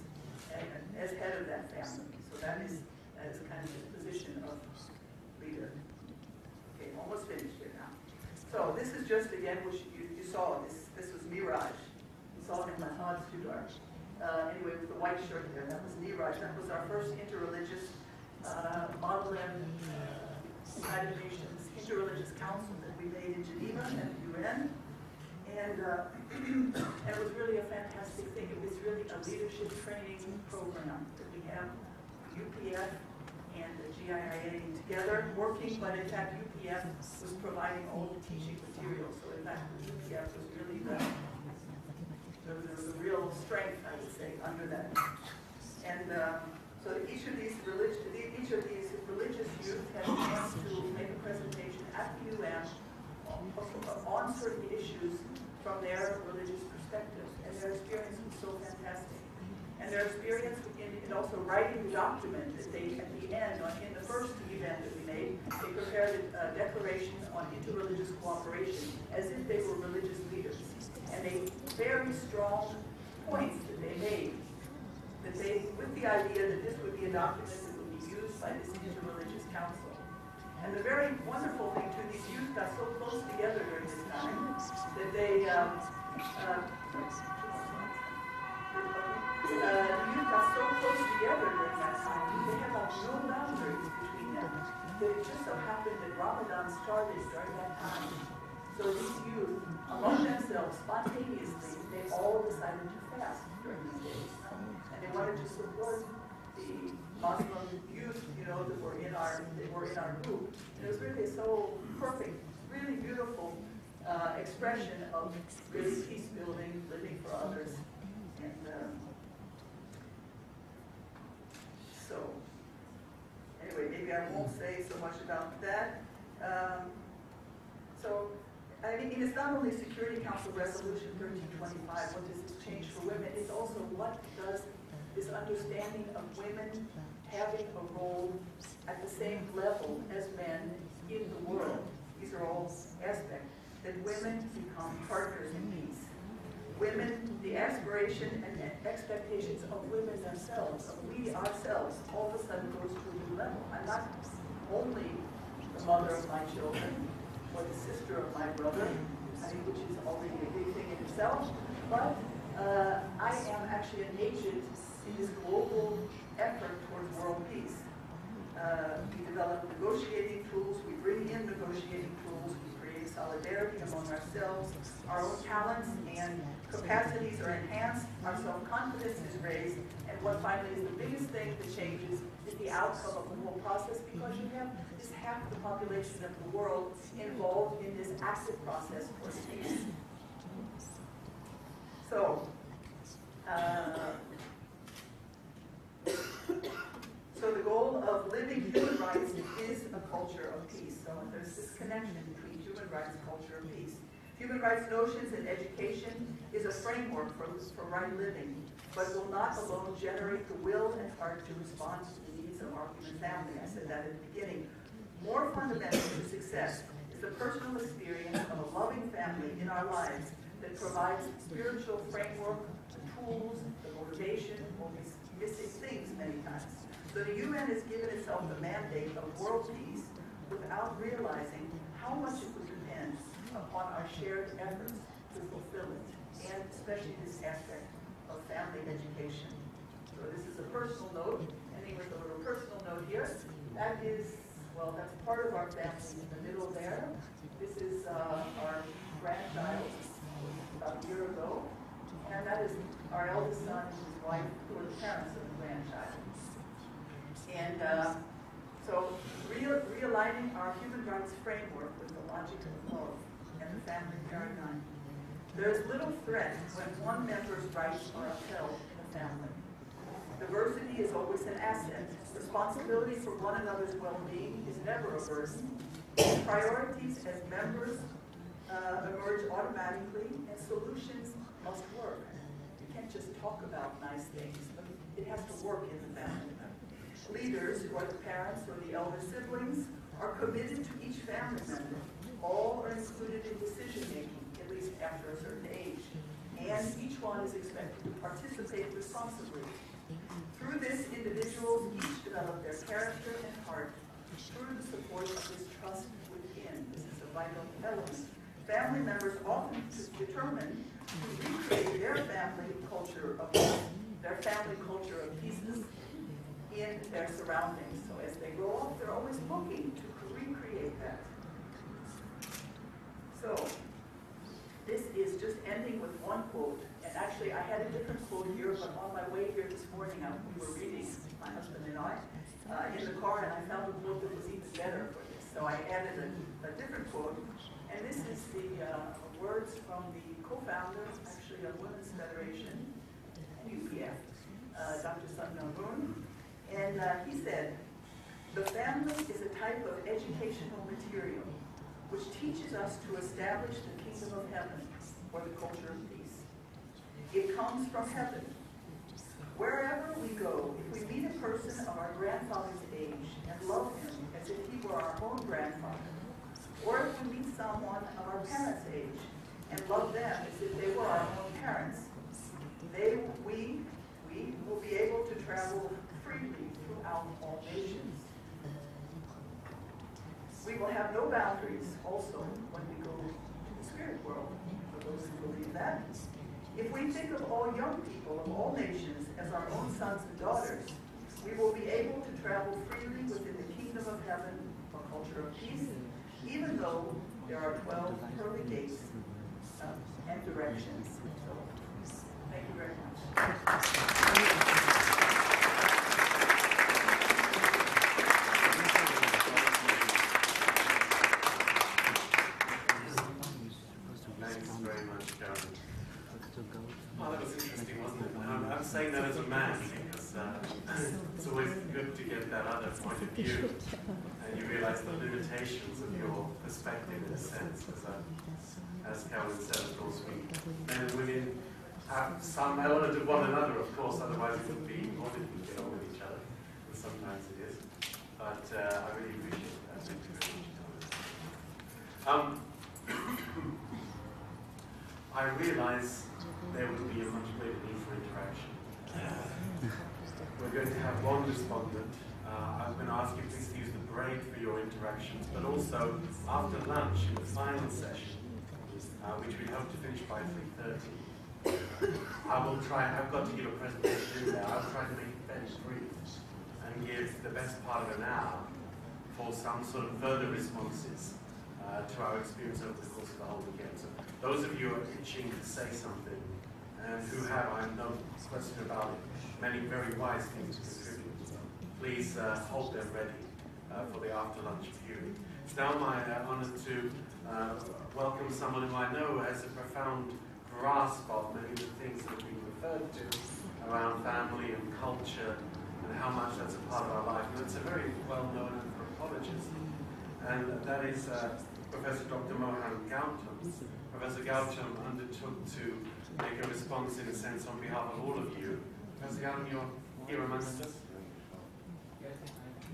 as head of that family. So that is kind of the position of leader. Okay, almost finished here now. So this is just, again, which you saw, this was Miraj. You saw it in the Hans Tudor. Anyway, with the white shirt there, that was Miraj. That was our first interreligious model and United Nations Interreligious Council that we made in Geneva at the UN. And it was really a fantastic thing. It was really a leadership training program that we have UPF and the GIIA together working, but in fact UPF was providing all the teaching materials. So in fact UPF was really the real strength, I would say, under that. And So each of these religious youth had a chance to make a presentation at the UN on certain issues from their religious perspective, and their experience was so fantastic. And their experience in also writing the document that they, at the end, in the first event that we made, they prepared a declaration on interreligious cooperation as if they were religious leaders. And they very strong points that they made, with the idea that this would be a document that would be used by this interreligious council. And the very wonderful thing too, these youth got so close together during this time that they the youth got so close together during that time that they had like no boundaries between them. That it just so happened that Ramadan started during that time. So these youth, among themselves, spontaneously, they all decided to fast during these days. And they wanted to support the Muslim youth, that were in our group. And it was really so perfect, really beautiful expression of really peace building, living for others. And so, anyway, maybe I won't say so much about that. So, I mean, it's not only Security Council Resolution 1325, what does this change for women, it's also what does this understanding of women having a role at the same level as men in the world. These are all aspects. That women become partners in peace. Women, the aspiration and expectations of women themselves, of we ourselves, all of a sudden goes to a new level. I'm not only the mother of my children, or the sister of my brother, which is already a big thing in itself, but I am actually an agent in this global effort towards world peace. We develop negotiating tools, we bring in negotiating tools, we create solidarity among ourselves, our own talents and capacities are enhanced, our self-confidence is raised, and what finally is the biggest thing that changes is the outcome of the whole process, because you have this half the population of the world involved in this active process towards peace. So, so the goal of living human rights is a culture of peace. So there's this connection between human rights, culture, and peace. Human rights notions in education is a framework for right living, but will not alone generate the will and heart to respond to the needs of our human family. I said that at the beginning. More fundamental to success is the personal experience of a loving family in our lives that provides the spiritual framework, the tools, the motivation, all these missing things many times. So the UN has given itself the mandate of world peace without realizing how much it would depend upon our shared efforts to fulfill it, and especially this aspect of family education. So this is a personal note, ending with a little personal note here. That is, well, that's part of our family in the middle there. This is our grandchild, about a year ago, and that is our eldest son and his wife, who are the parents of the grandchild. And so realigning our human rights framework with the logic of love and the family paradigm. There is little threat when one member's rights are upheld in a family. Diversity is always an asset. Responsibility for one another's well-being is never a burden. Priorities as members emerge automatically, and solutions must work. You can't just talk about nice things, but it has to work in the family. Leaders, who are the parents or the elder siblings, are committed to each family member. All are included in decision-making, at least after a certain age, and each one is expected to participate responsibly. Through this, individuals each develop their character and heart through the support of this trust within. This is a vital element. Family members often determine to recreate their family culture of peace, in their surroundings. So as they grow up, they're always looking to recreate that. So this is just ending with one quote. And actually, I had a different quote here, but on my way here this morning, we were reading, my husband and I, in the car, and I found a quote that was even better for this. So I added a different quote. And this is the words from the co-founder, actually, of Women's Federation, UPF, Dr. Sun Myung Moon. And And he said, the family is a type of educational material which teaches us to establish the kingdom of heaven, or the culture of peace. It comes from heaven. Wherever we go, if we meet a person of our grandfather's age and love him as if he were our own grandfather, or if we meet someone of our parents' age and love them as if they were our own parents, we will be able to travel freely throughout all nations. We will have no boundaries also when we go to the spirit world, for those who believe that. If we think of all young people of all nations as our own sons and daughters, we will be able to travel freely within the kingdom of heaven, or culture of peace, even though there are 12 pearly gates and directions. So, thank you very much. Thanks very much, Carolyn. Oh, that was interesting, wasn't it? I'm saying that as a man because it's always good to get that other point of view, and you realize the limitations of your perspective in a sense. As Carolyn said, of course, men and women have some element of one another, of course, otherwise it would be more difficult to get on with each other, and sometimes it is. But I really appreciate that. Thank you very much, Carolyn. I realize there will be a much greater need for interaction. We're going to have one respondent. I'm going to ask you please to use the break for your interactions, but also after lunch in the final session, which we hope to finish by 3:30. I've got to give a presentation in there. I'll try to make it very brief and give the best part of an hour for some sort of further responses to our experience over the course of the whole weekend. So those of you who are itching to say something and who have, I have no question about it, many very wise things to contribute, please hold them ready for the after-lunch period. It's now my honor to welcome someone who I know has a profound grasp of many of the things that have been referred to around family and culture and how much that's a part of our life. And it's a very well-known anthropologist, and that is Professor Dr. Mohan Gautam. Professor Gautam undertook to make a response, in a sense, on behalf of all of you. Professor Gautam, you're here amongst us?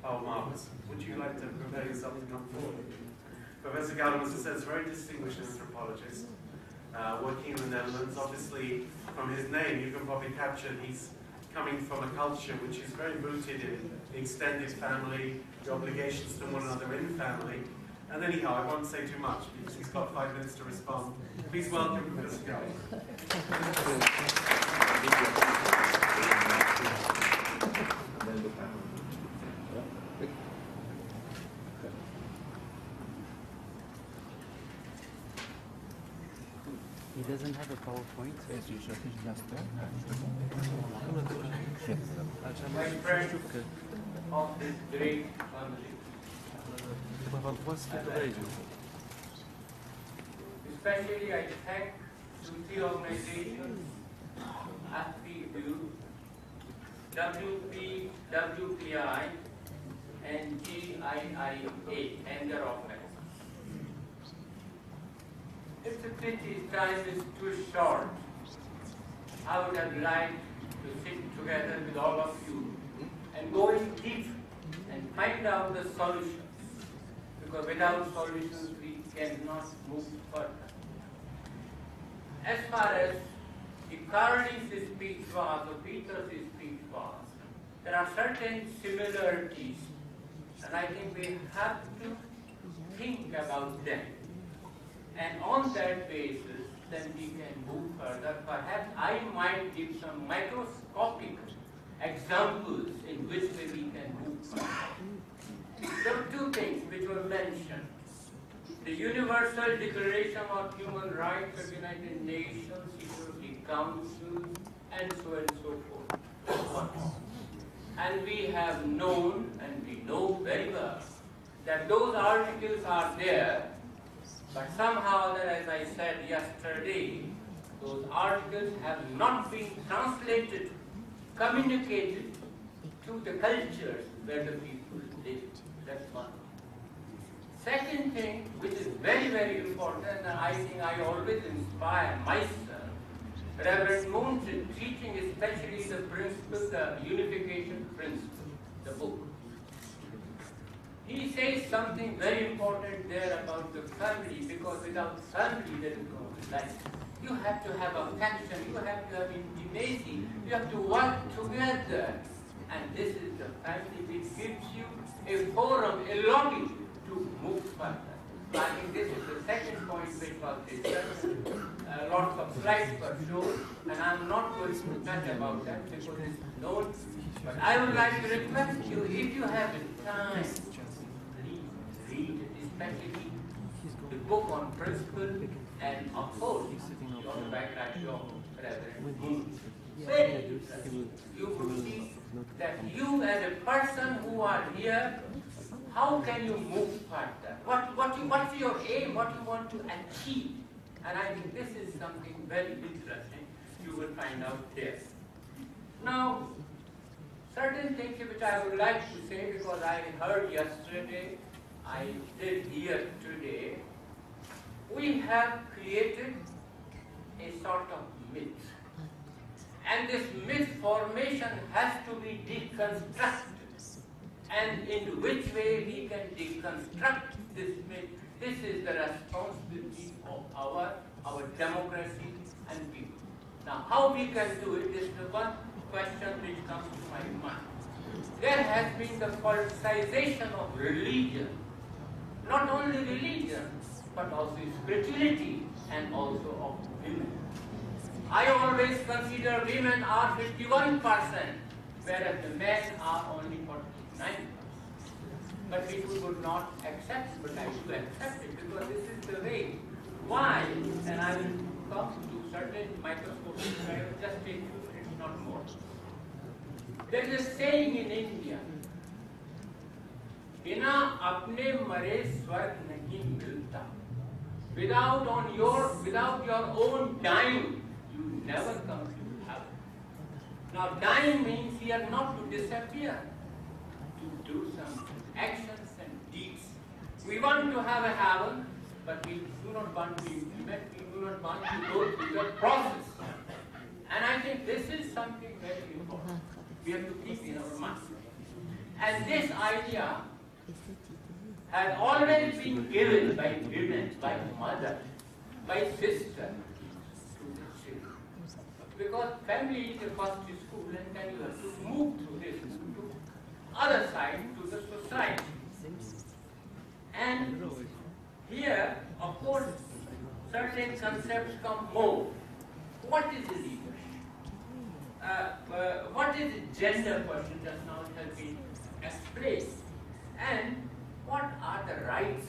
Oh, marvelous. Would you like to prepare yourself to come forward? Professor Gautam, as I said, is a very distinguished anthropologist, working in the Netherlands. Obviously, from his name, you can probably capture he's coming from a culture which is very rooted in the extended family, the obligations to one another in family. And anyhow, I won't say too much because he's got 5 minutes to respond. Please welcome Professor Gautam. He doesn't have a PowerPoint. My friends of this great family, especially I thank two three organizations, FPU, WP, WPI, and GIIA, and their office. It's a pity time is too short. I would have liked to sit together with all of you and go in deep and find out the solutions. Because without solutions we cannot move further. As far as the Carolyn's speech was, or Peter's speech was, there are certain similarities, and I think we have to think about them. And on that basis, then we can move further. Perhaps I might give some microscopic examples in which way we can move further. There are two things which were mentioned. The Universal Declaration of Human Rights of the United Nations, Security Council, and so forth. And we have known, and we know very well, that those articles are there, but somehow, that, as I said yesterday, those articles have not been translated, communicated to the cultures where the people live. That's one. Second thing, which is very, very important, and I think I always inspire myself, Reverend Moon's teaching, especially the principle, the unification principle, the book. He says something very important there about the family, because without family there is no life. You have to have affection, you have to have intimacy, you have to work together. And this is the family which gives you a forum, a lobby to move further. So I think this is the second point which was discussed. Lots of slides were shown, and I'm not going to touch about that because it's known. But I would like to request you, if you have time, please read, especially the book on principle and oppose your background, your Reverend. Very interesting. You will see that you as a person who are here, how can you move further? What's your aim? What you want to achieve? And I think this is something very interesting you will find out there. Now, certain things which I would like to say, because I heard yesterday, I did hear today, we have created a sort of myth. And this myth formation has to be deconstructed. And in which way we can deconstruct this myth, this is the responsibility of our democracy and people. Now, how we can do it is the one question which comes to my mind. There has been the politicization of religion. Not only religion, but also spirituality and also of women. I always consider women are 51%, whereas the men are only 49%. But people would not accept it, but I do accept it because this is the way. Why? And I will come to certain microscopic, I will just take 2 minutes, not more. There is a saying in India, बिना अपने मरे स्वर्ग नहीं मिलता. Without your own dying, you never come to heaven. Now, dying means here not to disappear, to do some actions and deeds. We want to have a heaven, but we do not want to implement, we do not want to go through the process. And I think this is something very important. We have to keep in our mind. And this idea has always been given by women, by mother, by sister to the children. Because family is the first school, and then you have to move through this to other side, to the society. And here, of course, certain concepts come more. What is the leadership? What is the gender question just now it has been explained? And what are the rights?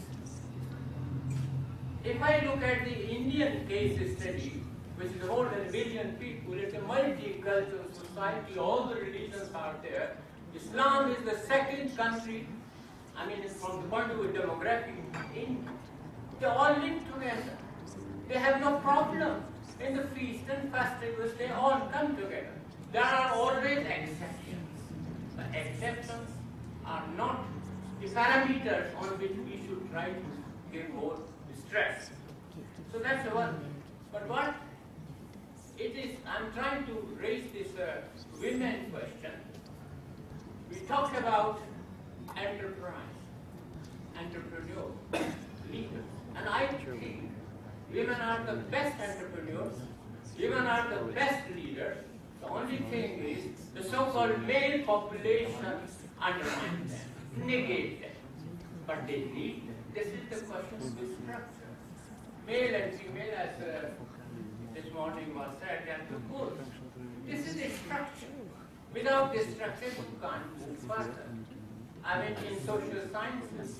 If I look at the Indian case study, which is more than 1 billion people, it's a multicultural society, all the religions are there. Islam is the second country, I mean, from the point of view of demographic, they all live together. They have no problem. In the feast and festivals, they all come together. There are always exceptions. The exceptions are not the parameters on which we should try to give more stress. So that's the one. But what it is, I'm trying to raise this women question. We talked about enterprise, entrepreneur, leaders. And I think women are the best entrepreneurs, women are the best leaders. The only thing is the so-called male population undermines them, negate them. But they need them. This is the question of the structure. Male and female, as this morning was said, they are two poles. This is the structure. Without this structure, you can't move further. I mean, in social sciences,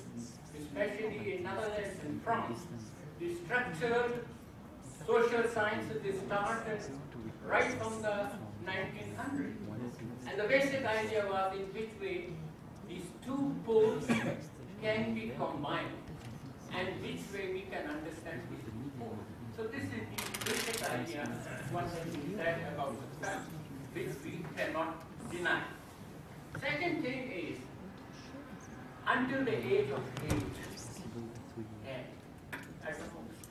especially in Netherlands and France, the structural social sciences started right from the 1900s. And the basic idea was in which way these two poles can be combined and which way we can understand these two poles. So this is the basic idea, what has been said about the fact, which we cannot deny. Second thing is, until the age of 8, and at the most,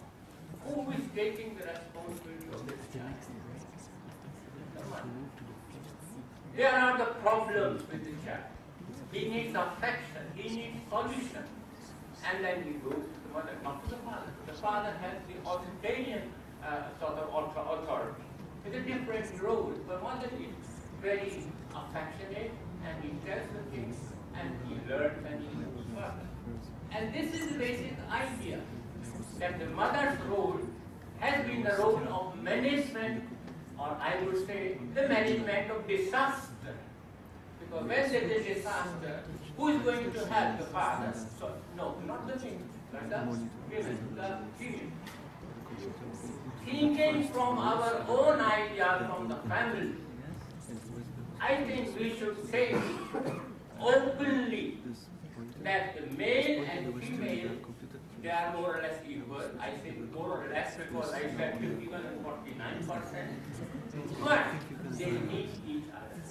who is taking the responsibility of this child? There are the problems with the child. He needs affection, he needs solution. And then he goes to the mother, not to the father. The father has the authoritarian sort of authority. It's a different role. The mother is very affectionate and he tells the things and he learns and he moves further. And this is the basic idea, that the mother's role has been the role of management, or I would say the management of disaster. Because when there is a disaster, who is going to help the father? So, no, not the women, but the women, the female. Thinking from our own idea, from the family, I think we should say openly that the male and female, they are more or less equal. I say more or less because I said 51 and 49%. But they need each other.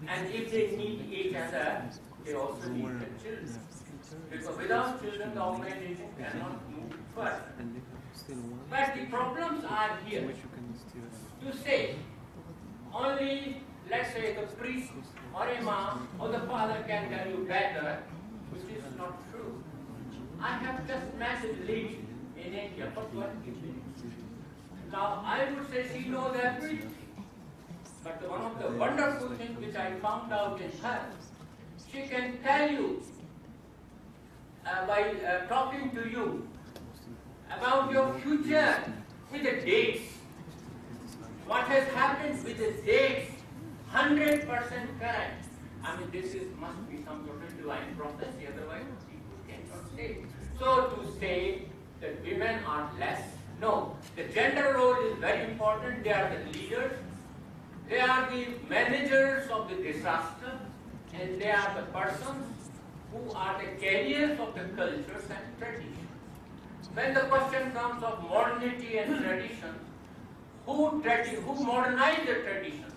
And if they need each other, they also need the children. Because without children, the organization cannot move further. But the problems are here. To say, only, let's say, the priest or imam or the father can tell you better, which is not true. I have just met a lady in India for 20 minutes. Now, I would say she knows everything. But one of the wonderful things which I found out in her, she can tell you by talking to you about your future with the dates. What has happened with the dates, 100% correct. I mean, this must be some sort of divine prophecy, otherwise people cannot say. So to say that women are less, no. The gender role is very important. They are the leaders. They are the managers of the disaster, and they are the persons who are the carriers of the cultures and traditions. When the question comes of modernity and tradition, who modernized the traditions?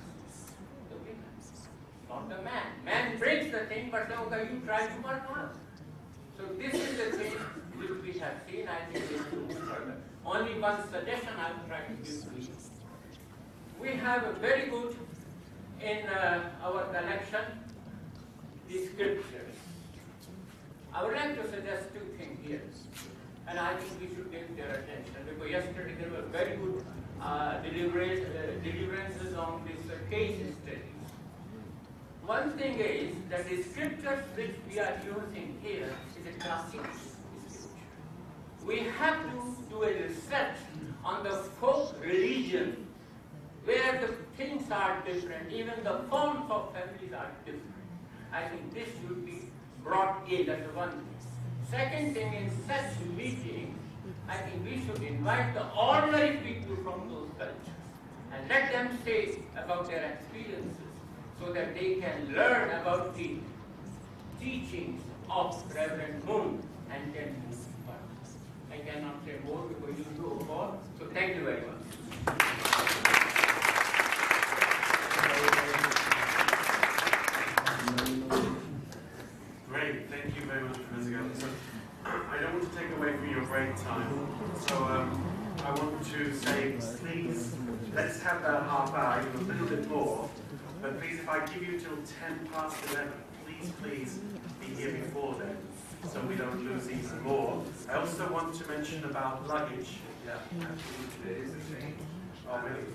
The women, not the man. Man breaks the thing, but says, okay, you try to work on it. So this is the thing which we have seen. I think we have to move further. Only one suggestion I will try to give to you. We have a very good in our collection, the scriptures. I would like to suggest two things here, and I think we should give their attention, because yesterday there were very good deliverances on this case study. One thing is that the scriptures which we are using here is a classic scripture. We have to do a research on the folk religion, where the things are different, even the forms of families are different. I think this should be brought in as one thing. Second thing, in such meetings, I think we should invite the ordinary people from those cultures and let them say about their experiences so that they can learn about the teachings of Reverend Moon and can move further. I cannot say more because you know more, so thank you very much. Great, thank you very much, Professor Carolyn. So, I don't want to take away from your break time, so I want to say, please, let's have that half hour, even a little bit more, but please, if I give you till 11:10, please be here before then, so we don't lose even more. I also want to mention about luggage. Yeah, There is a change. oh, really?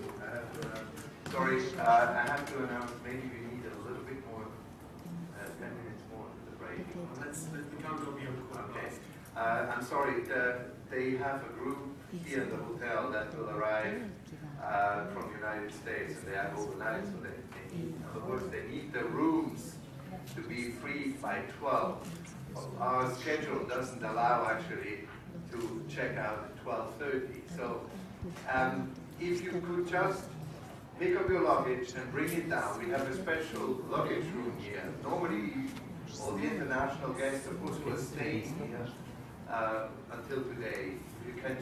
Sorry, I have to announce maybe we need a little bit more, 10 minutes more to the break. We can't go beyond the Okay. I'm sorry, they have a group here in the hotel that will arrive from the United States, and they are overnight, so they need, in other words, they need the rooms to be free by 12. Our schedule doesn't allow actually to check out at 12:30. So if you could just pick up your luggage and bring it down. We have a special luggage room here. Normally, all the international guests, of course, who are staying here until today, you can